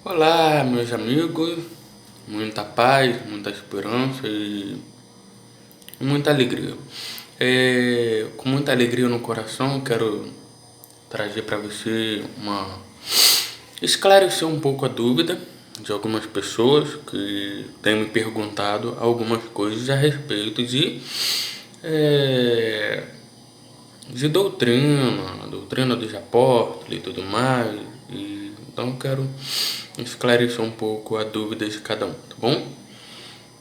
Olá, meus amigos, muita paz, muita esperança e muita alegria. Com muita alegria no coração, quero trazer para você esclarecer um pouco a dúvida de algumas pessoas que têm me perguntado algumas coisas a respeito é, de doutrina dos apóstolos e tudo mais. Então eu quero esclarecer um pouco a dúvida de cada um, tá bom?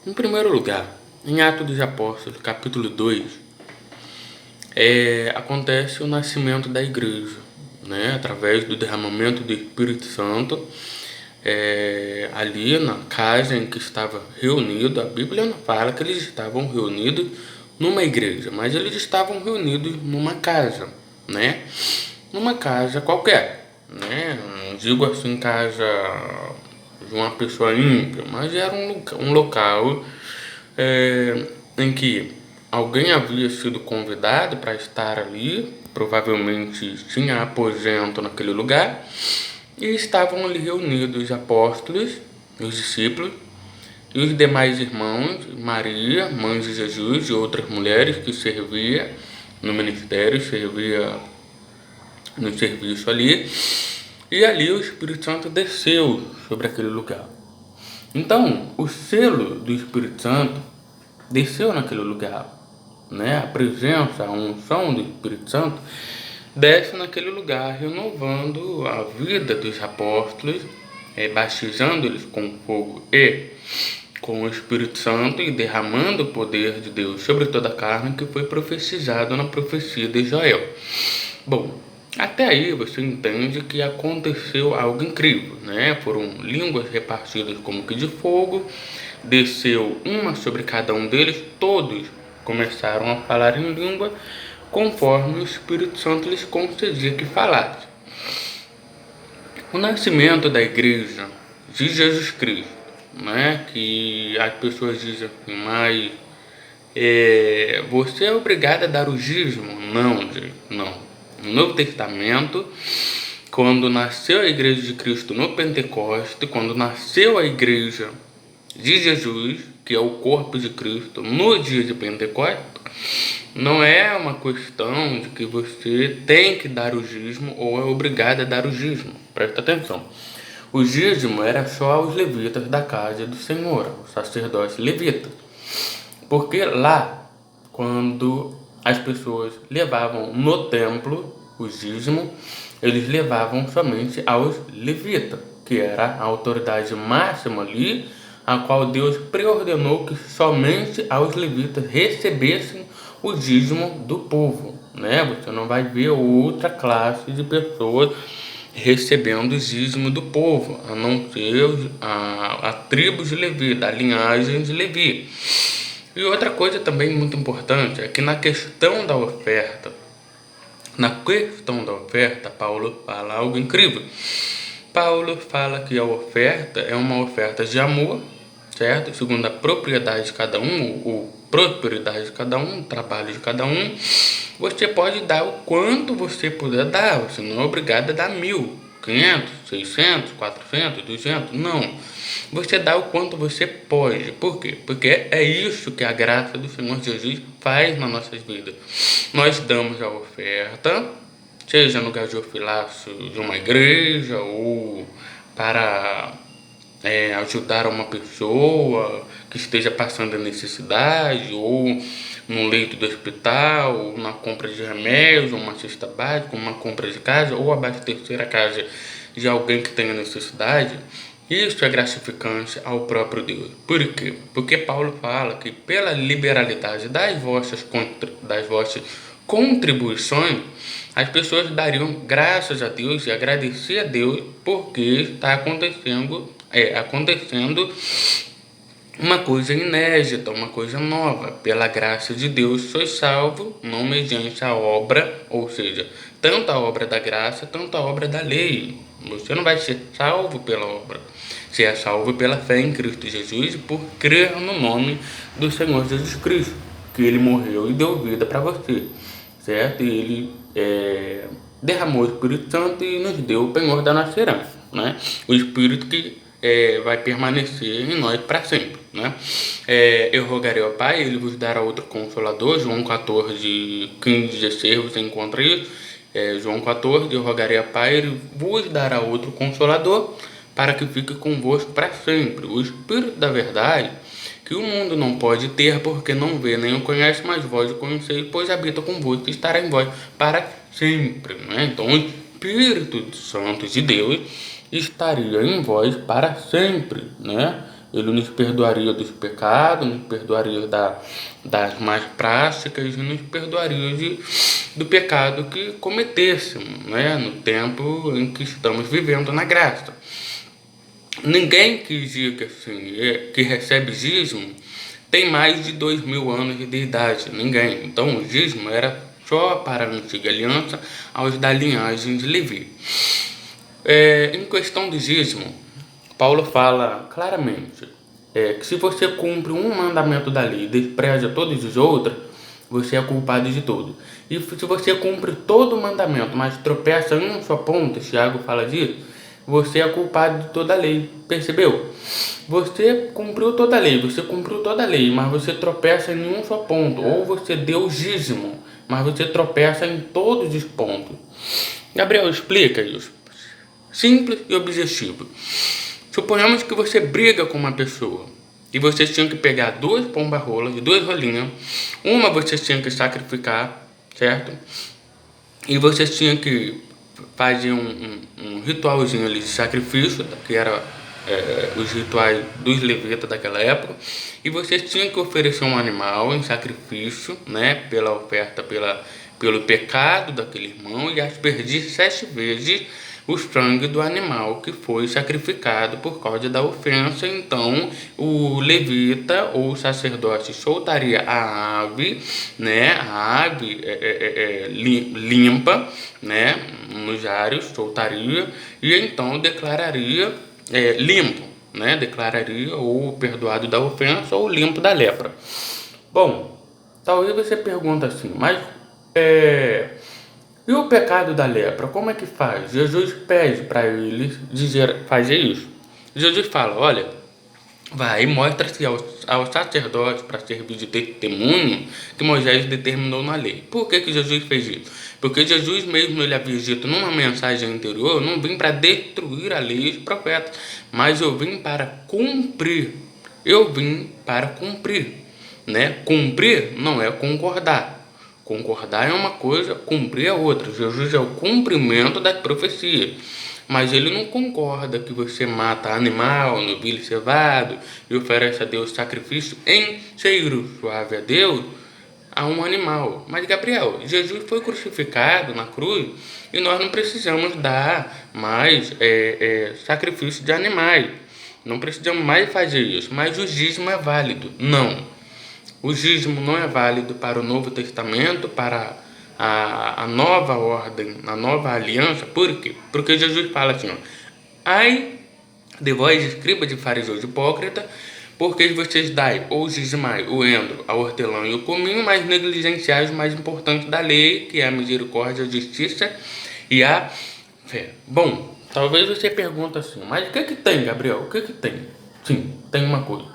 Em primeiro lugar, em Atos dos Apóstolos, capítulo 2, acontece o nascimento da igreja, né? Através do derramamento do Espírito Santo, ali na casa em que estava reunido. A Bíblia não fala que eles estavam reunidos numa igreja, mas eles estavam reunidos numa casa, né? Numa casa qualquer, né? Não digo assim casa de uma pessoa ímpia, mas era um local em que alguém havia sido convidado para estar ali, provavelmente tinha aposento naquele lugar, e estavam ali reunidos os apóstolos, os discípulos e os demais irmãos, Maria, mãe de Jesus, e outras mulheres que servia no ministério, servia no serviço ali, e ali o Espírito Santo desceu sobre aquele lugar. Então, o selo do Espírito Santo desceu naquele lugar, né? A presença, a unção do Espírito Santo desce naquele lugar, renovando a vida dos apóstolos, batizando-eles com fogo e com o Espírito Santo e derramando o poder de Deus sobre toda a carne, que foi profetizado na profecia de Joel. Bom, até aí você entende que aconteceu algo incrível, né? Foram línguas repartidas como que de fogo, desceu uma sobre cada um deles, todos começaram a falar em língua, conforme o Espírito Santo lhes concedia que falasse. O nascimento da igreja de Jesus Cristo, né? Que as pessoas dizem assim, mas você é obrigado a dar o dízimo? Não, gente, não. No Novo Testamento, quando nasceu a igreja de Cristo no Pentecoste, quando nasceu a igreja de Jesus, que é o corpo de Cristo, no dia de Pentecostes, não é uma questão de que você tem que dar o dízimo ou é obrigado a dar o dízimo. Presta atenção. O dízimo era só aos levitas da casa do Senhor, os sacerdotes levitas. Porque lá, quando as pessoas levavam no templo o dízimo, eles levavam somente aos levitas, que era a autoridade máxima ali, a qual Deus preordenou que somente aos levitas recebessem o dízimo do povo, né? Você não vai ver outra classe de pessoas recebendo o dízimo do povo, a não ser a tribo de Levi, da linhagem de Levi. E outra coisa também muito importante é que na questão da oferta, Paulo fala algo incrível. Paulo fala que a oferta é uma oferta de amor, certo? Segundo a propriedade de cada um, ou prosperidade de cada um, o trabalho de cada um. Você pode dar o quanto você puder dar, você não é obrigado a dar 1.000, 500, 600, 400, 200, não. Você dá o quanto você pode. Por quê? Porque é isso que a graça do Senhor Jesus faz nas nossas vidas. Nós damos a oferta, seja no gasofilaço de uma igreja ou para ajudar uma pessoa que esteja passando necessidade, ou no leito do hospital, ou na compra de remédios, ou uma cesta básica, uma compra de casa, ou abastecer a casa de alguém que tenha necessidade. Isso é gratificante ao próprio Deus. Por quê? Porque Paulo fala que pela liberalidade das vossas contribuições, as pessoas dariam graças a Deus e agradecer a Deus porque está acontecendo uma coisa inédita, uma coisa nova. Pela graça de Deus sois salvo, não mediante a obra, ou seja, tanto a obra da graça, tanto a obra da lei. Você não vai ser salvo pela obra. Você é salvo pela fé em Cristo Jesus e por crer no nome do Senhor Jesus Cristo, que Ele morreu e deu vida para você, certo? E Ele derramou o Espírito Santo e nos deu o penhor da nossa herança. né? O Espírito que vai permanecer em nós para sempre, né? Eu rogarei ao Pai, Ele vos dará outro Consolador. João 14, 15, 16, você encontra isso. João 14, eu rogarei ao Pai, Ele vos dará outro Consolador, para que fique convosco para sempre. O Espírito da verdade, que o mundo não pode ter, porque não vê nem o conhece, mas vós o conheceis, pois habita convosco e estará em vós para sempre, né? Então o Espírito Santo de Deus estaria em vós para sempre, né? Ele nos perdoaria dos pecados, nos perdoaria das más práticas e nos perdoaria do pecado que cometêssemos, né? No tempo em que estamos vivendo na graça. Ninguém que diga assim, que recebe dízimo tem mais de 2000 anos de idade. Ninguém. Então o dízimo era só para a antiga aliança, aos da linhagem de Levi. Em questão do dízimo, Paulo fala claramente que se você cumpre um mandamento da lei e despreza todos os outros, você é culpado de tudo. E se você cumpre todo o mandamento, mas tropeça em um só ponto, Tiago fala disso, você é culpado de toda a lei. Percebeu? Você cumpriu toda a lei, mas você tropeça em um só ponto. Ou você deu dízimo, mas você tropeça em todos os pontos. Gabriel, explica isso. Simples e objetivo. Suponhamos que você briga com uma pessoa e você tinha que pegar 2 pomba-rolas, 2 rolinhas. Uma você tinha que sacrificar, certo? E você tinha que fazer um ritualzinho ali de sacrifício, que era os rituais dos levitas daquela época. E você tinha que oferecer um animal em sacrifício, né? Pela oferta, pelo pecado daquele irmão, e aspergir 7 vezes o sangue do animal que foi sacrificado por causa da ofensa. Então o levita ou o sacerdote soltaria a ave, né? A ave limpa, né? Nos ares, soltaria e então declararia limpo, né? Declararia ou perdoado da ofensa ou limpo da lepra. Bom, talvez você pergunte assim, mas e o pecado da lepra, como é que faz? Jesus pede para eles fazer isso. Jesus fala, olha, vai e mostra-se ao sacerdote para servir de testemunho que Moisés determinou na lei. Por que Jesus fez isso? Porque Jesus mesmo ele havia dito numa mensagem anterior, não vim para destruir a lei e os profetas, mas eu vim para cumprir. Eu vim para cumprir, né? Cumprir não é concordar. Concordar é uma coisa, cumprir é outra. Jesus é o cumprimento das profecias. Mas ele não concorda que você mata animal, novilho cevado e oferece a Deus sacrifício em cheiro suave a Deus a um animal. Mas, Gabriel, Jesus foi crucificado na cruz e nós não precisamos dar mais sacrifício de animais. Não precisamos mais fazer isso. Mas o dízimo é válido. Não. O dízimo não é válido para o Novo Testamento, para a nova ordem, a nova aliança. Por quê? Porque Jesus fala assim, ó, ai de vós, escribas de fariseus hipócritas, porque vocês dai ou dizimai o endro, a hortelã e o cominho, mas negligenciais o mais importante da lei, que é a misericórdia, a justiça e a fé. Bom, talvez você pergunte assim, mas o que tem, Gabriel? O que tem? Sim, tem uma coisa.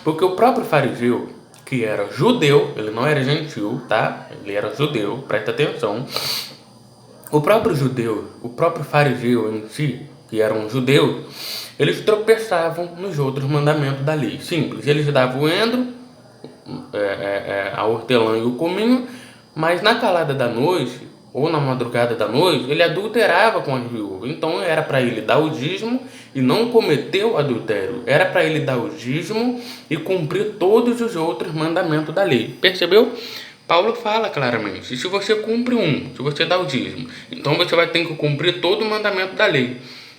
Porque o próprio fariseu, que era judeu, ele não era gentil, tá? Ele era judeu, presta atenção. O próprio judeu, o próprio fariseu em si, que era um judeu, eles tropeçavam nos outros mandamentos da lei. Simples, eles davam o endro, a hortelã e o cominho, mas na calada da noite, ou na madrugada da noite, ele adulterava com as viúvas. Então era para ele dar o dízimo e não cometeu adultério. Era para ele dar o dízimo e cumprir todos os outros mandamentos da lei. Percebeu? Paulo fala claramente, se você cumpre se você dá o dízimo, então você vai ter que cumprir todo o mandamento da lei.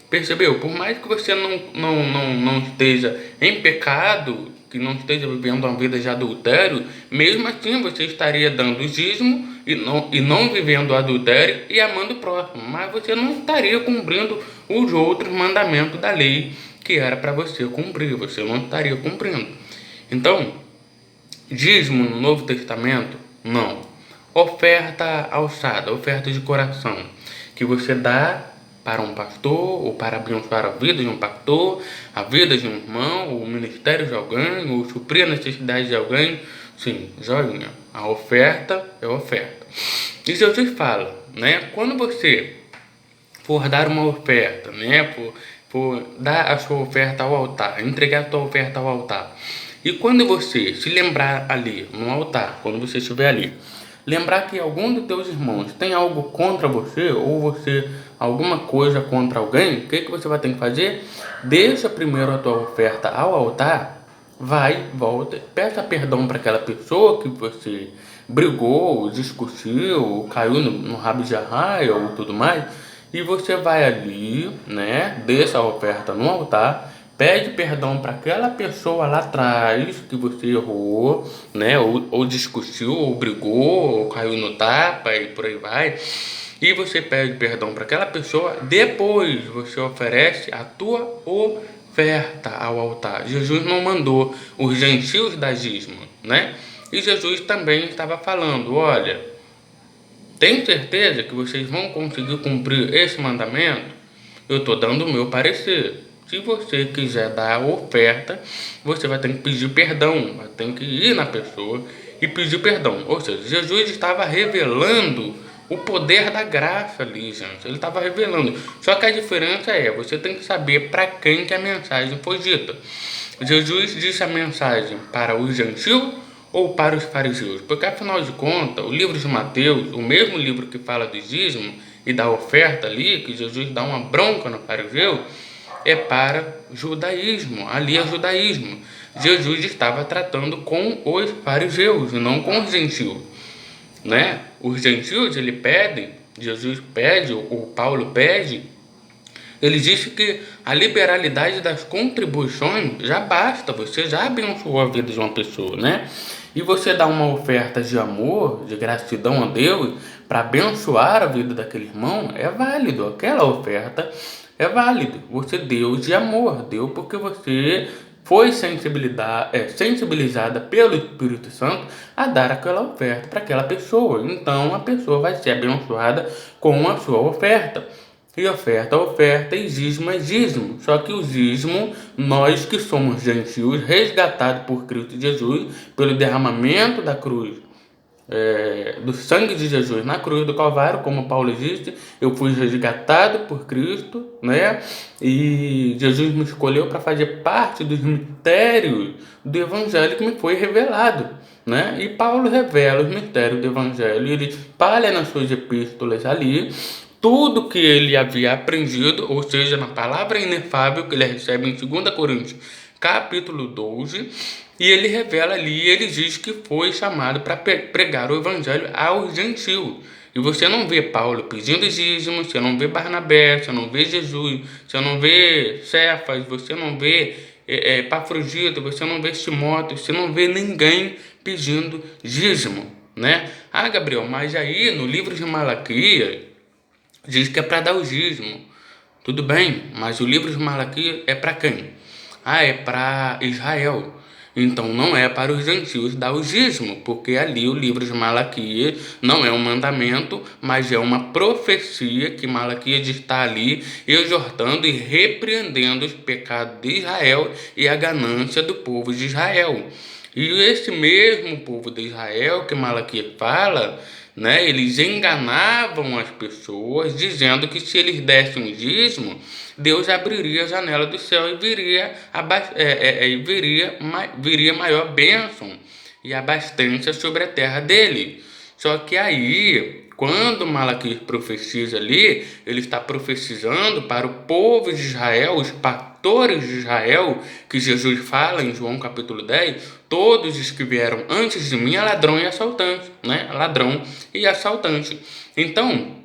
Percebeu? Por mais que você não esteja em pecado, que não esteja vivendo uma vida de adultério, mesmo assim você estaria dando o dízimo e não vivendo o adultério e amando o próximo. Mas você não estaria cumprindo os outros mandamentos da lei que era para você cumprir. Você não estaria cumprindo. Então, dízimo no Novo Testamento, não. Oferta alçada, oferta de coração, que você dá para um pastor, ou para abençoar a vida de um pastor, a vida de um irmão, o ministério de alguém, ou suprir a necessidade de alguém. Sim, joinha. A oferta é oferta. E Jesus fala, né? Quando você for dar uma oferta, né? Por dar a sua oferta ao altar, entregar a sua oferta ao altar. E quando você se lembrar ali, no altar, quando você estiver ali, lembrar que algum dos teus irmãos tem algo contra você, ou você alguma coisa contra alguém, o que você vai ter que fazer? Deixa primeiro a tua oferta ao altar, vai, volta, peça perdão para aquela pessoa que você brigou, discutiu, caiu no rabo de arraia ou tudo mais, e você vai ali, né, deixa a oferta no altar, pede perdão para aquela pessoa lá atrás que você errou, né, ou discutiu, ou brigou, ou caiu no tapa e por aí vai. E você pede perdão para aquela pessoa, depois você oferece a tua oferta ao altar. Jesus não mandou os gentios dar dízimo, né? E Jesus também estava falando, olha, tem certeza que vocês vão conseguir cumprir esse mandamento? Eu estou dando o meu parecer. Se você quiser dar a oferta, você vai ter que pedir perdão, vai ter que ir na pessoa e pedir perdão. Ou seja, Jesus estava revelando o poder da graça ali, gente. Ele estava revelando. Só que a diferença é, você tem que saber para quem que a mensagem foi dita. Jesus disse a mensagem para os gentios ou para os fariseus? Porque afinal de contas, o livro de Mateus, o mesmo livro que fala do dízimo e da oferta ali, que Jesus dá uma bronca no fariseu, é para judaísmo, ali é judaísmo. Jesus estava tratando com os fariseus, não com os gentios, né? Os gentios, ele pedem, Jesus pede, ou Paulo pede, ele disse que a liberalidade das contribuições já basta, você já abençoou a vida de uma pessoa, né? E você dá uma oferta de amor, de gratidão a Deus, para abençoar a vida daquele irmão, é válido, aquela oferta é válido. Você deu de amor, deu porque você foi sensibilizada pelo Espírito Santo a dar aquela oferta para aquela pessoa. Então a pessoa vai ser abençoada com a sua oferta. E oferta e dízimo é dízimo. Só que o dízimo, nós que somos gentios, resgatados por Cristo Jesus, pelo derramamento da cruz, do sangue de Jesus na cruz do Calvário, como Paulo disse, eu fui resgatado por Cristo, né? E Jesus me escolheu para fazer parte dos mistérios do Evangelho que me foi revelado, né? E Paulo revela os mistérios do Evangelho, ele espalha nas suas epístolas ali tudo que ele havia aprendido, ou seja, na palavra inefável que ele recebe em 2 Coríntios, capítulo 12, e ele revela ali, ele diz que foi chamado para pregar o evangelho aos gentios. E você não vê Paulo pedindo dízimo, você não vê Barnabé, você não vê Jesus, você não vê Cefas, você não vê Epafrodito, você não vê Timóteo, você não vê ninguém pedindo dízimo, né? Ah, Gabriel, mas aí no livro de Malaquias diz que é para dar o dízimo. Tudo bem, mas o livro de Malaquias é para quem? Ah, é para Israel. Então não é para os gentios dar o dízimo, porque ali o livro de Malaquias não é um mandamento, mas é uma profecia que Malaquias está ali exortando e repreendendo os pecados de Israel e a ganância do povo de Israel. E esse mesmo povo de Israel que Malaquias fala, né, eles enganavam as pessoas dizendo que se eles dessem um dízimo, Deus abriria a janela do céu e viria maior bênção e abastância sobre a terra dele. Só que aí, quando Malaquias profetiza ali, ele está profetizando para o povo de Israel, os pastores de Israel, que Jesus fala em João capítulo 10, todos os que vieram antes de mim é ladrão e assaltante, né? Ladrão e assaltante. Então,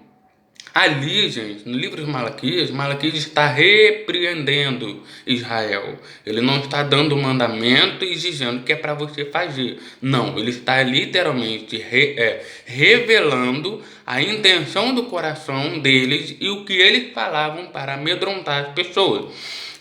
ali, gente, no livro de Malaquias, Malaquias está repreendendo Israel. Ele não está dando um mandamento e dizendo que é para você fazer. Não, ele está literalmente revelando a intenção do coração deles e o que eles falavam para amedrontar as pessoas.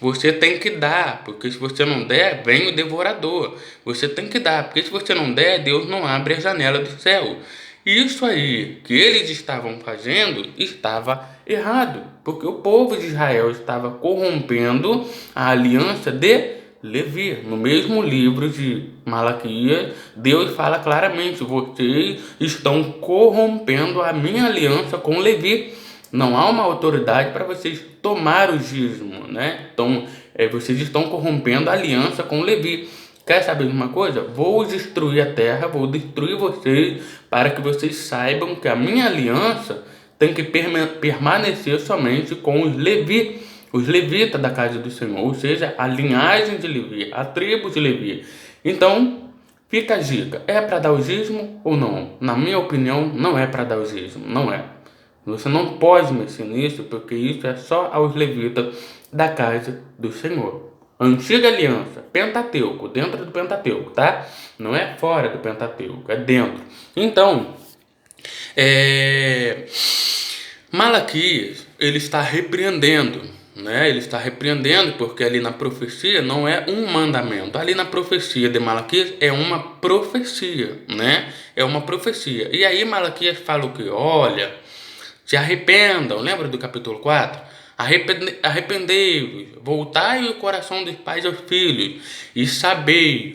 Você tem que dar, porque se você não der, vem o devorador. Você tem que dar, porque se você não der, Deus não abre a janela do céu. Isso aí que eles estavam fazendo estava errado, porque o povo de Israel estava corrompendo a aliança de Levi. No mesmo livro de Malaquias, Deus fala claramente: vocês estão corrompendo a minha aliança com Levi. Não há uma autoridade para vocês tomar o dízimo, né? Então, vocês estão corrompendo a aliança com Levi. Quer saber de uma coisa? Vou destruir a terra, vou destruir vocês, para que vocês saibam que a minha aliança tem que permanecer somente com os levitas da casa do Senhor, ou seja, a linhagem de Levi, a tribo de Levi. Então, fica a dica: é para dar o dízimo ou não? Na minha opinião, não é para dar o dízimo, não é. Você não pode mexer nisso, porque isso é só aos levitas da casa do Senhor. Antiga aliança, Pentateuco, dentro do Pentateuco, tá? Não é fora do Pentateuco, é dentro. Então, Malaquias, ele está repreendendo, né? Ele está repreendendo porque ali na profecia não é um mandamento. Ali na profecia de Malaquias é uma profecia, né? É uma profecia. E aí Malaquias fala o que? Olha, se arrependam, lembra do capítulo 4? Arrependei-vos, voltai o coração dos pais aos filhos, e sabei,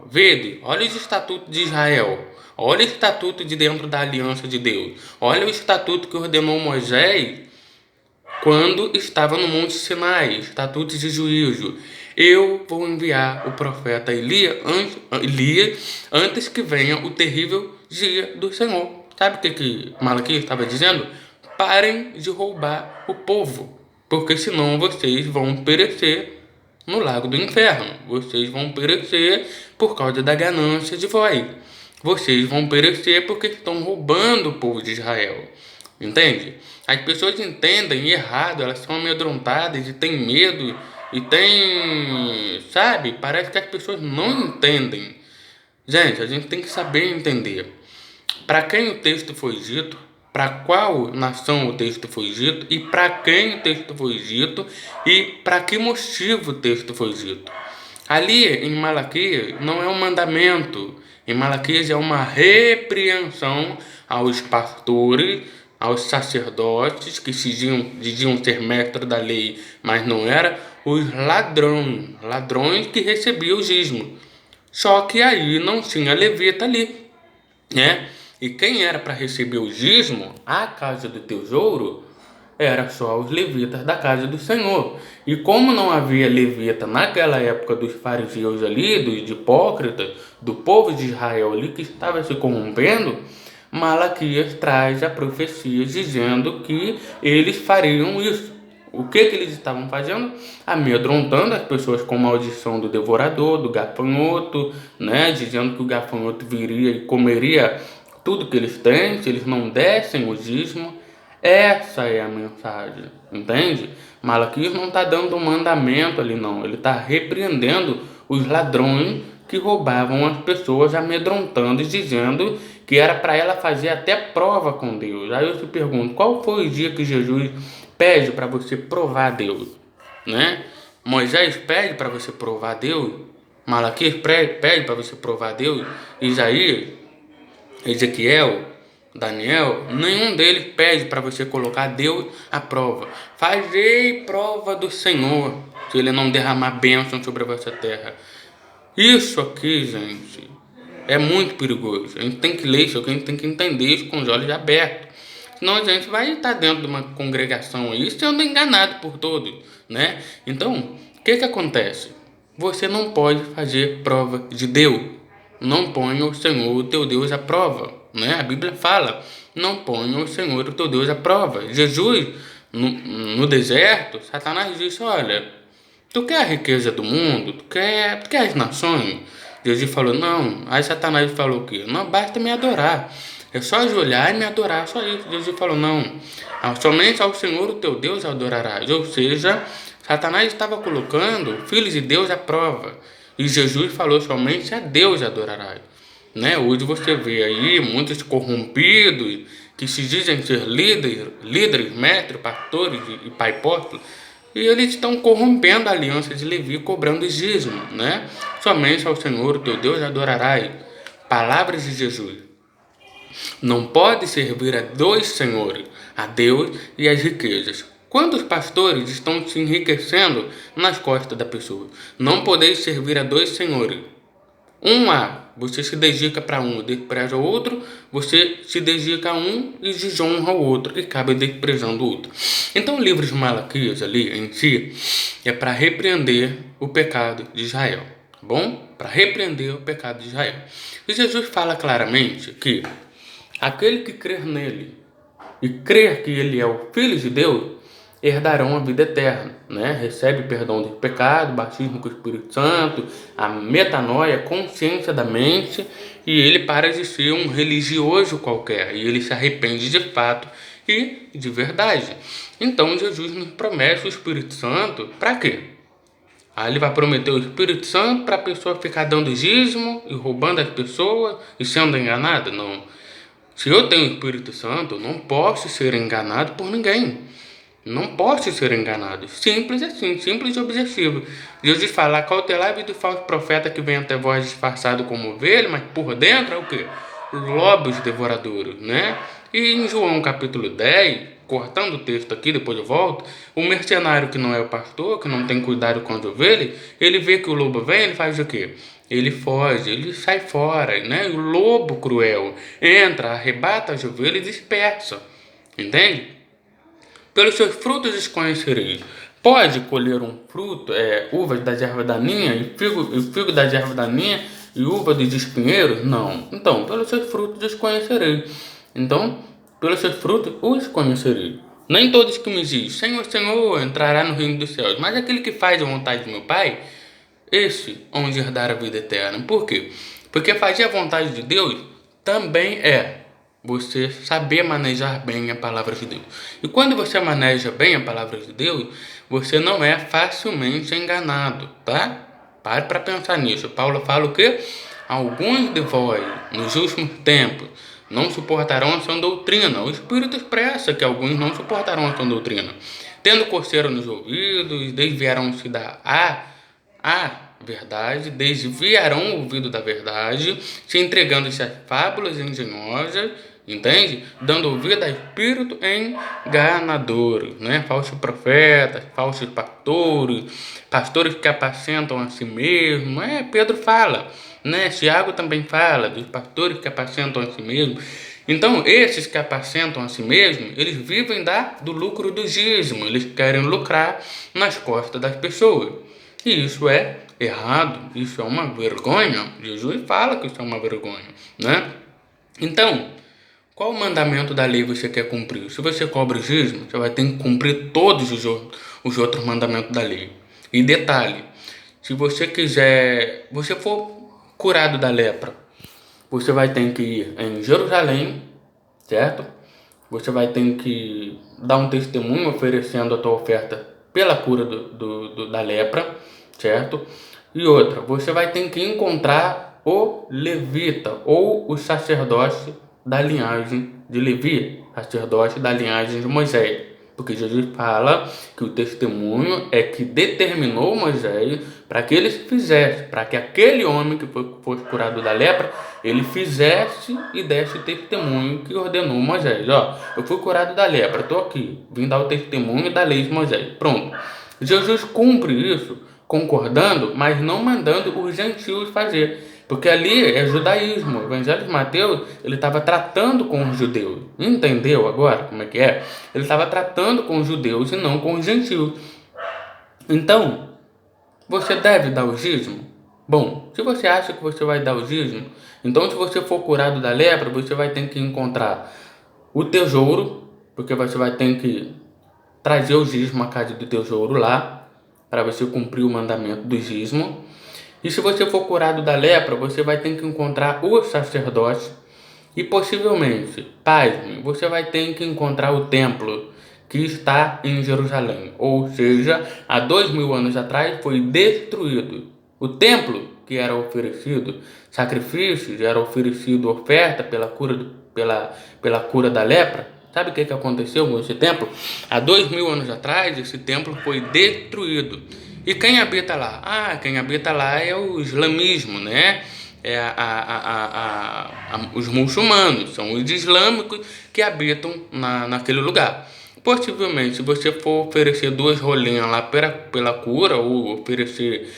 vede, olha os estatutos de Israel, olha o estatuto de dentro da aliança de Deus, olha o estatuto que ordenou Moisés quando estava no Monte Sinai, estatutos de juízo. Eu vou enviar o profeta Elias antes que venha o terrível dia do Senhor. Sabe o que Malaquias estava dizendo? Parem de roubar o povo, porque senão vocês vão perecer no lago do inferno. Vocês vão perecer por causa da ganância de vós. Vocês vão perecer porque estão roubando o povo de Israel. Entende? As pessoas entendem errado, elas são amedrontadas e têm medo e têm, sabe? Parece que as pessoas não entendem. Gente, a gente tem que saber entender para quem o texto foi dito, para qual nação o texto foi dito e para quem o texto foi dito e para que motivo o texto foi dito. Ali em Malaquias não é um mandamento, em Malaquias é uma repreensão aos pastores, aos sacerdotes que se diziam ser mestres da lei, mas não era, os ladrões que recebiam o dízimo. Só que aí não tinha levita ali, né? E quem era para receber o dízimo, a casa do tesouro, era só os levitas da casa do Senhor. E como não havia levita naquela época dos fariseus ali, dos hipócritas, do povo de Israel ali que estava se corrompendo, Malaquias traz a profecia dizendo que eles fariam isso. O que eles estavam fazendo? Amedrontando as pessoas com maldição do devorador, do gafanhoto, né? Dizendo que o gafanhoto viria e comeria tudo que eles têm, se eles não dessem o dízimo. Essa é a mensagem, entende? Malaquias não está dando um mandamento ali, não. Ele está repreendendo os ladrões que roubavam as pessoas, amedrontando e dizendo que era para ela fazer até prova com Deus. Aí eu te pergunto, qual foi o dia que Jesus pede para você provar Deus, né? Moisés pede para você provar Deus, Malaquias pede para você provar Deus, Isaías, Ezequiel, Daniel, nenhum deles pede para você colocar Deus à prova. Fazei prova do Senhor, se Ele não derramar bênção sobre a vossa terra. Isso aqui, gente, é muito perigoso. A gente tem que ler isso aqui, a gente tem que entender isso com os olhos abertos. Senão a gente vai estar dentro de uma congregação aí sendo enganado por todos, né? Então, o que acontece? Você não pode fazer prova de Deus. Não ponha o Senhor, o teu Deus, à prova, né? A Bíblia fala, não ponha o Senhor, o teu Deus, à prova. Jesus, no deserto, Satanás disse, olha, tu quer a riqueza do mundo? Tu quer as nações? Jesus falou, não. Aí Satanás falou o quê? Não basta me adorar. É só ajoelhar e me adorar, só isso. Jesus falou, não. Somente ao Senhor, o teu Deus, adorarás. Ou seja, Satanás estava colocando filhos de Deus à prova. E Jesus falou, somente a Deus adorarás. Né? Hoje você vê aí muitos corrompidos que se dizem ser líderes, mestres, pastores e pai apóstolos, e eles estão corrompendo a aliança de Levi, cobrando dízimo, né? Somente ao Senhor, o teu Deus, adorarás. Palavras de Jesus. Não pode servir a dois senhores, a Deus e as riquezas. Quantos pastores estão se enriquecendo nas costas da pessoa? Não podeis servir a dois senhores. Você se dedica para um e despreza o outro, você se dedica a um e desonra o outro e acaba desprezando o outro. Então o livro de Malaquias ali em si é para repreender o pecado de Israel, tá bom? Para repreender o pecado de Israel. E Jesus fala claramente que aquele que crer nele e crer que ele é o Filho de Deus, herdarão a vida eterna, né? Recebe perdão do pecado, batismo com o Espírito Santo, a metanoia, a consciência da mente, e ele para de ser um religioso qualquer, e ele se arrepende de fato e de verdade. Então Jesus nos promete o Espírito Santo para quê? Aí ele vai prometer o Espírito Santo para a pessoa ficar dando dízimo e roubando as pessoas e sendo enganada? Não. Se eu tenho o Espírito Santo, eu não posso ser enganado por ninguém. Não posso ser enganado. Simples assim, simples e objetivo. Jesus fala, cautelai-vos do falso profeta que vem até vós disfarçado como ovelha, mas por dentro é o quê? Lobos devoradores, né? E em João capítulo 10, cortando o texto aqui, depois eu volto, o mercenário que não é o pastor, que não tem cuidado com as ovelhas, ele vê que o lobo vem, ele faz o quê? Ele foge, ele sai fora, né? O lobo cruel entra, arrebata as ovelhas e dispersa. Entende? Pelos seus frutos os conhecereis. Pode colher um fruto, uvas das ervas daninhas e figo das ervas daninhas e uva dos espinheiros? Não. Então, pelos seus frutos os conhecereis. Então, pelos seus frutos os conhecereis. Nem todos que me dizem, Senhor, Senhor, entrará no reino dos céus, mas aquele que faz a vontade do meu Pai, esse onde herdar a vida eterna. Por quê? Porque fazer a vontade de Deus também é você saber manejar bem a palavra de Deus. E quando você maneja bem a palavra de Deus, você não é facilmente enganado, tá? Pare para pensar nisso. Paulo fala o quê? Alguns de vós, nos últimos tempos, não suportarão a sã doutrina. O Espírito expressa que alguns não suportarão a sã doutrina. Tendo coceira nos ouvidos, desviarão-se a verdade, desviarão o ouvido da verdade, se entregando-se a fábulas engenhosas, entende? Dando ouvido a espírito enganadores, né? Falsos profetas, falsos pastores que apacentam a si mesmos. Pedro fala, né? Tiago também fala dos pastores que apacentam a si mesmos. Então, esses que apacentam a si mesmos, eles vivem do lucro do dízimo, eles querem lucrar nas costas das pessoas. E isso é errado, isso é uma vergonha. Jesus fala que isso é uma vergonha, né? Então, qual mandamento da lei você quer cumprir? Se você cobra o dízimo, você vai ter que cumprir todos os outros mandamentos da lei. E detalhe, se você for curado da lepra, você vai ter que ir em Jerusalém, certo? Você vai ter que dar um testemunho oferecendo a tua oferta pela cura da lepra, certo? E outra, você vai ter que encontrar o levita ou o sacerdote da linhagem de Levi, sacerdote da linhagem de Moisés. Porque Jesus fala que o testemunho é que determinou Moisés para que eles fizessem, para que aquele homem que fosse curado da lepra, ele fizesse e desse o testemunho que ordenou Moisés. Eu fui curado da lepra, estou aqui, vim dar o testemunho da lei de Moisés. Pronto. Jesus cumpre isso concordando, mas não mandando os gentios fazer. Porque ali é judaísmo. O Evangelho de Mateus, ele estava tratando com os judeus. Entendeu agora como é que é? Ele estava tratando com os judeus e não com os gentios. Então, você deve dar o dízimo? Bom, se você acha que você vai dar o dízimo, então se você for curado da lepra, você vai ter que encontrar o tesouro, porque você vai ter que trazer o dízimo à casa do tesouro lá, para você cumprir o mandamento do dízimo. E se você for curado da lepra, você vai ter que encontrar o sacerdote e possivelmente, pasme, você vai ter que encontrar o templo que está em Jerusalém. Ou seja, há 2000 anos atrás foi destruído. O templo que era oferecido sacrifícios, era oferecido oferta pela cura da lepra. Sabe o que aconteceu com esse templo? Há 2000 anos atrás, esse templo foi destruído. E quem habita lá? Quem habita lá é o islamismo, né? os muçulmanos, são os islâmicos que habitam naquele lugar. Possivelmente, se você for oferecer 2 rolinhas lá pela cura, ou oferecer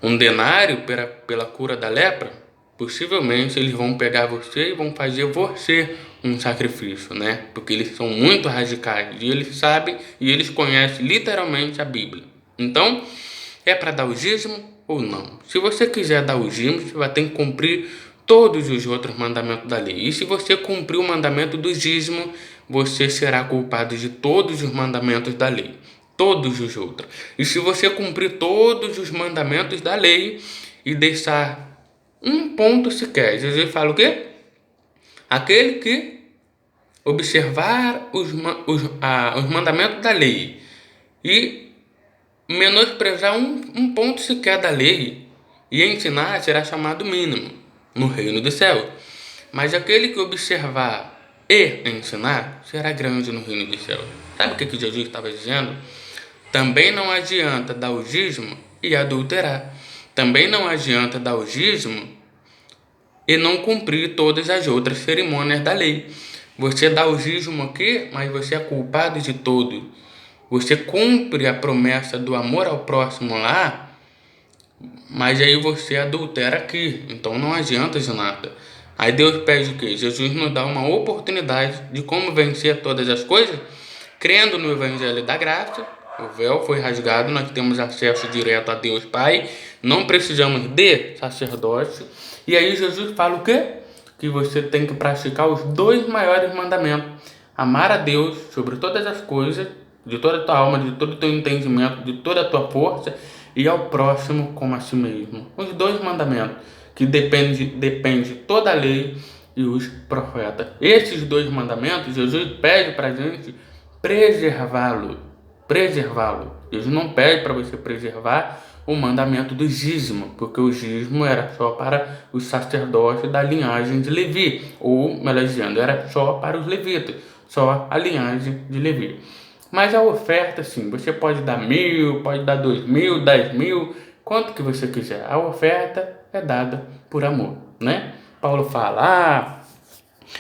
um denário pela cura da lepra, possivelmente eles vão pegar você e vão fazer você um sacrifício, né? Porque eles são muito radicais e eles sabem e eles conhecem literalmente a Bíblia. Então, é para dar o dízimo ou não? Se você quiser dar o dízimo, você vai ter que cumprir todos os outros mandamentos da lei. E se você cumprir o mandamento do dízimo, você será culpado de todos os mandamentos da lei. Todos os outros. E se você cumprir todos os mandamentos da lei e deixar um ponto sequer, Jesus fala o quê? Aquele que observar os mandamentos da lei e menosprezar um ponto sequer da lei e ensinar será chamado mínimo no reino dos céus. Mas aquele que observar e ensinar será grande no reino dos céus. Sabe o que Jesus estava dizendo? Também não adianta dar o dízimo e adulterar. Também não adianta dar o dízimo e não cumprir todas as outras cerimônias da lei. Você dá o dízimo aqui, mas você é culpado de tudo. Você cumpre a promessa do amor ao próximo lá, mas aí você adultera aqui. Então não adianta de nada. Aí Deus pede o quê? Jesus nos dá uma oportunidade de como vencer todas as coisas, crendo no Evangelho da Graça. O véu foi rasgado, nós temos acesso direto a Deus Pai, não precisamos de sacerdócio. E aí Jesus fala o quê? Que você tem que praticar os 2 maiores mandamentos. Amar a Deus sobre todas as coisas, de toda a tua alma, de todo o teu entendimento, de toda a tua força, e ao próximo como a si mesmo. Os 2 mandamentos, que depende toda a lei e os profetas. Esses 2 mandamentos, Jesus pede para a gente preservá-lo. Jesus não pede para você preservar o mandamento do dízimo, porque o dízimo era só para os sacerdotes da linhagem de Levi, ou, melhor dizendo, era só para os levitas, só a linhagem de Levi. Mas a oferta, sim, você pode dar 1.000, pode dar 2.000, 10.000, quanto que você quiser. A oferta é dada por amor, né? Paulo fala,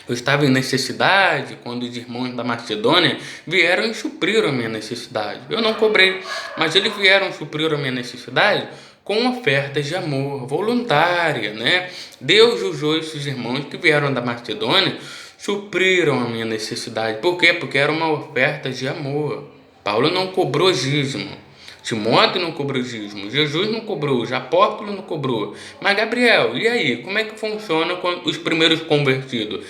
eu estava em necessidade quando os irmãos da Macedônia vieram e supriram a minha necessidade. Eu não cobrei, mas eles vieram suprir a minha necessidade com ofertas de amor, voluntária, né? Deus usou esses irmãos que vieram da Macedônia, supriram a minha necessidade. Por quê? Porque era uma oferta de amor. Paulo não cobrou dízimo. Timóteo não cobrou dízimo, Jesus não cobrou, os apóstolos não cobrou. Mas Gabriel, e aí? Como é que funciona com os primeiros convertidos?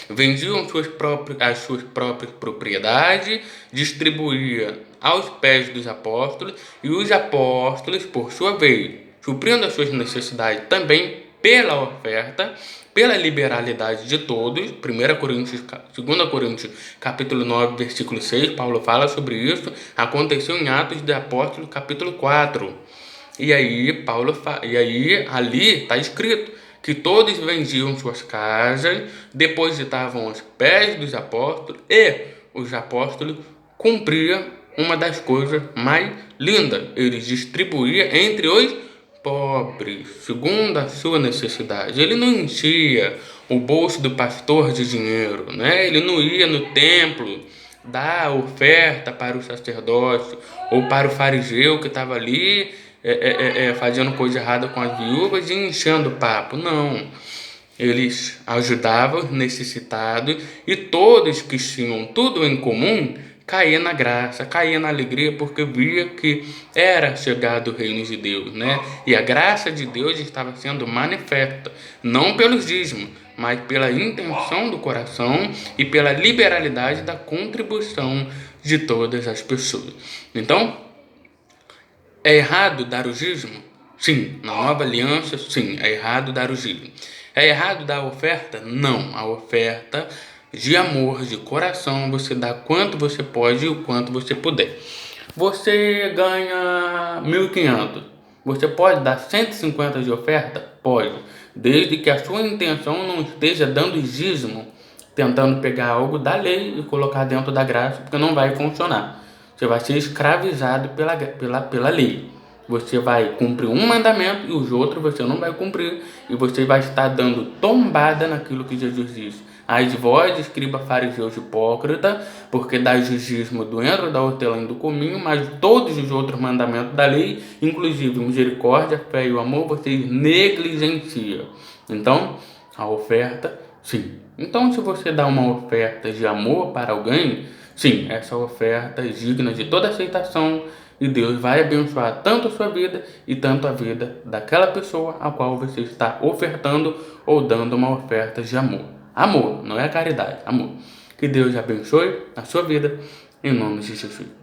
Vendiam as suas próprias propriedades, distribuíam aos pés dos apóstolos, e os apóstolos, por sua vez, suprindo as suas necessidades também pela oferta, pela liberalidade de todos. 2 Coríntios, capítulo 9, versículo 6, Paulo fala sobre isso. Aconteceu em Atos dos Apóstolos, capítulo 4. E aí, ali está escrito que todos vendiam suas casas, depositavam aos pés dos apóstolos, e os apóstolos cumpriam uma das coisas mais lindas. Eles distribuíam entre os pobres, segundo a sua necessidade. Ele não enchia o bolso do pastor de dinheiro, né? Ele não ia no templo dar oferta para o sacerdote ou para o fariseu que estava ali fazendo coisa errada com as viúvas e enchendo o papo. Não. Eles ajudavam os necessitados, e todos que tinham tudo em comum caía na graça, caía na alegria, porque via que era chegado o reino de Deus, né? E a graça de Deus estava sendo manifesta, não pelos dízimos, mas pela intenção do coração e pela liberalidade da contribuição de todas as pessoas. Então, é errado dar o dízimo? Sim. Na nova aliança, sim, é errado dar o dízimo. É errado dar a oferta? Não. A oferta de amor, de coração, você dá quanto você pode e o quanto você puder. Você ganha 1.500. Você pode dar 150 de oferta? Pode. Desde que a sua intenção não esteja dando dízimo, tentando pegar algo da lei e colocar dentro da graça, porque não vai funcionar. Você vai ser escravizado pela lei. você vai cumprir um mandamento e os outros você não vai cumprir, e você vai estar dando tombada naquilo que Jesus diz. As vós, escriba, fariseus, hipócrita, porque dais o dízimo do endro, da hortelã e do cominho, mas todos os outros mandamentos da lei, inclusive misericórdia, fé e o amor, vocês negligenciam. Então, a oferta, sim. Então, se você dá uma oferta de amor para alguém, sim, essa oferta é digna de toda aceitação, e Deus vai abençoar tanto a sua vida e tanto a vida daquela pessoa a qual você está ofertando ou dando uma oferta de amor. Amor, não é caridade, amor. Que Deus abençoe a sua vida, em nome de Jesus.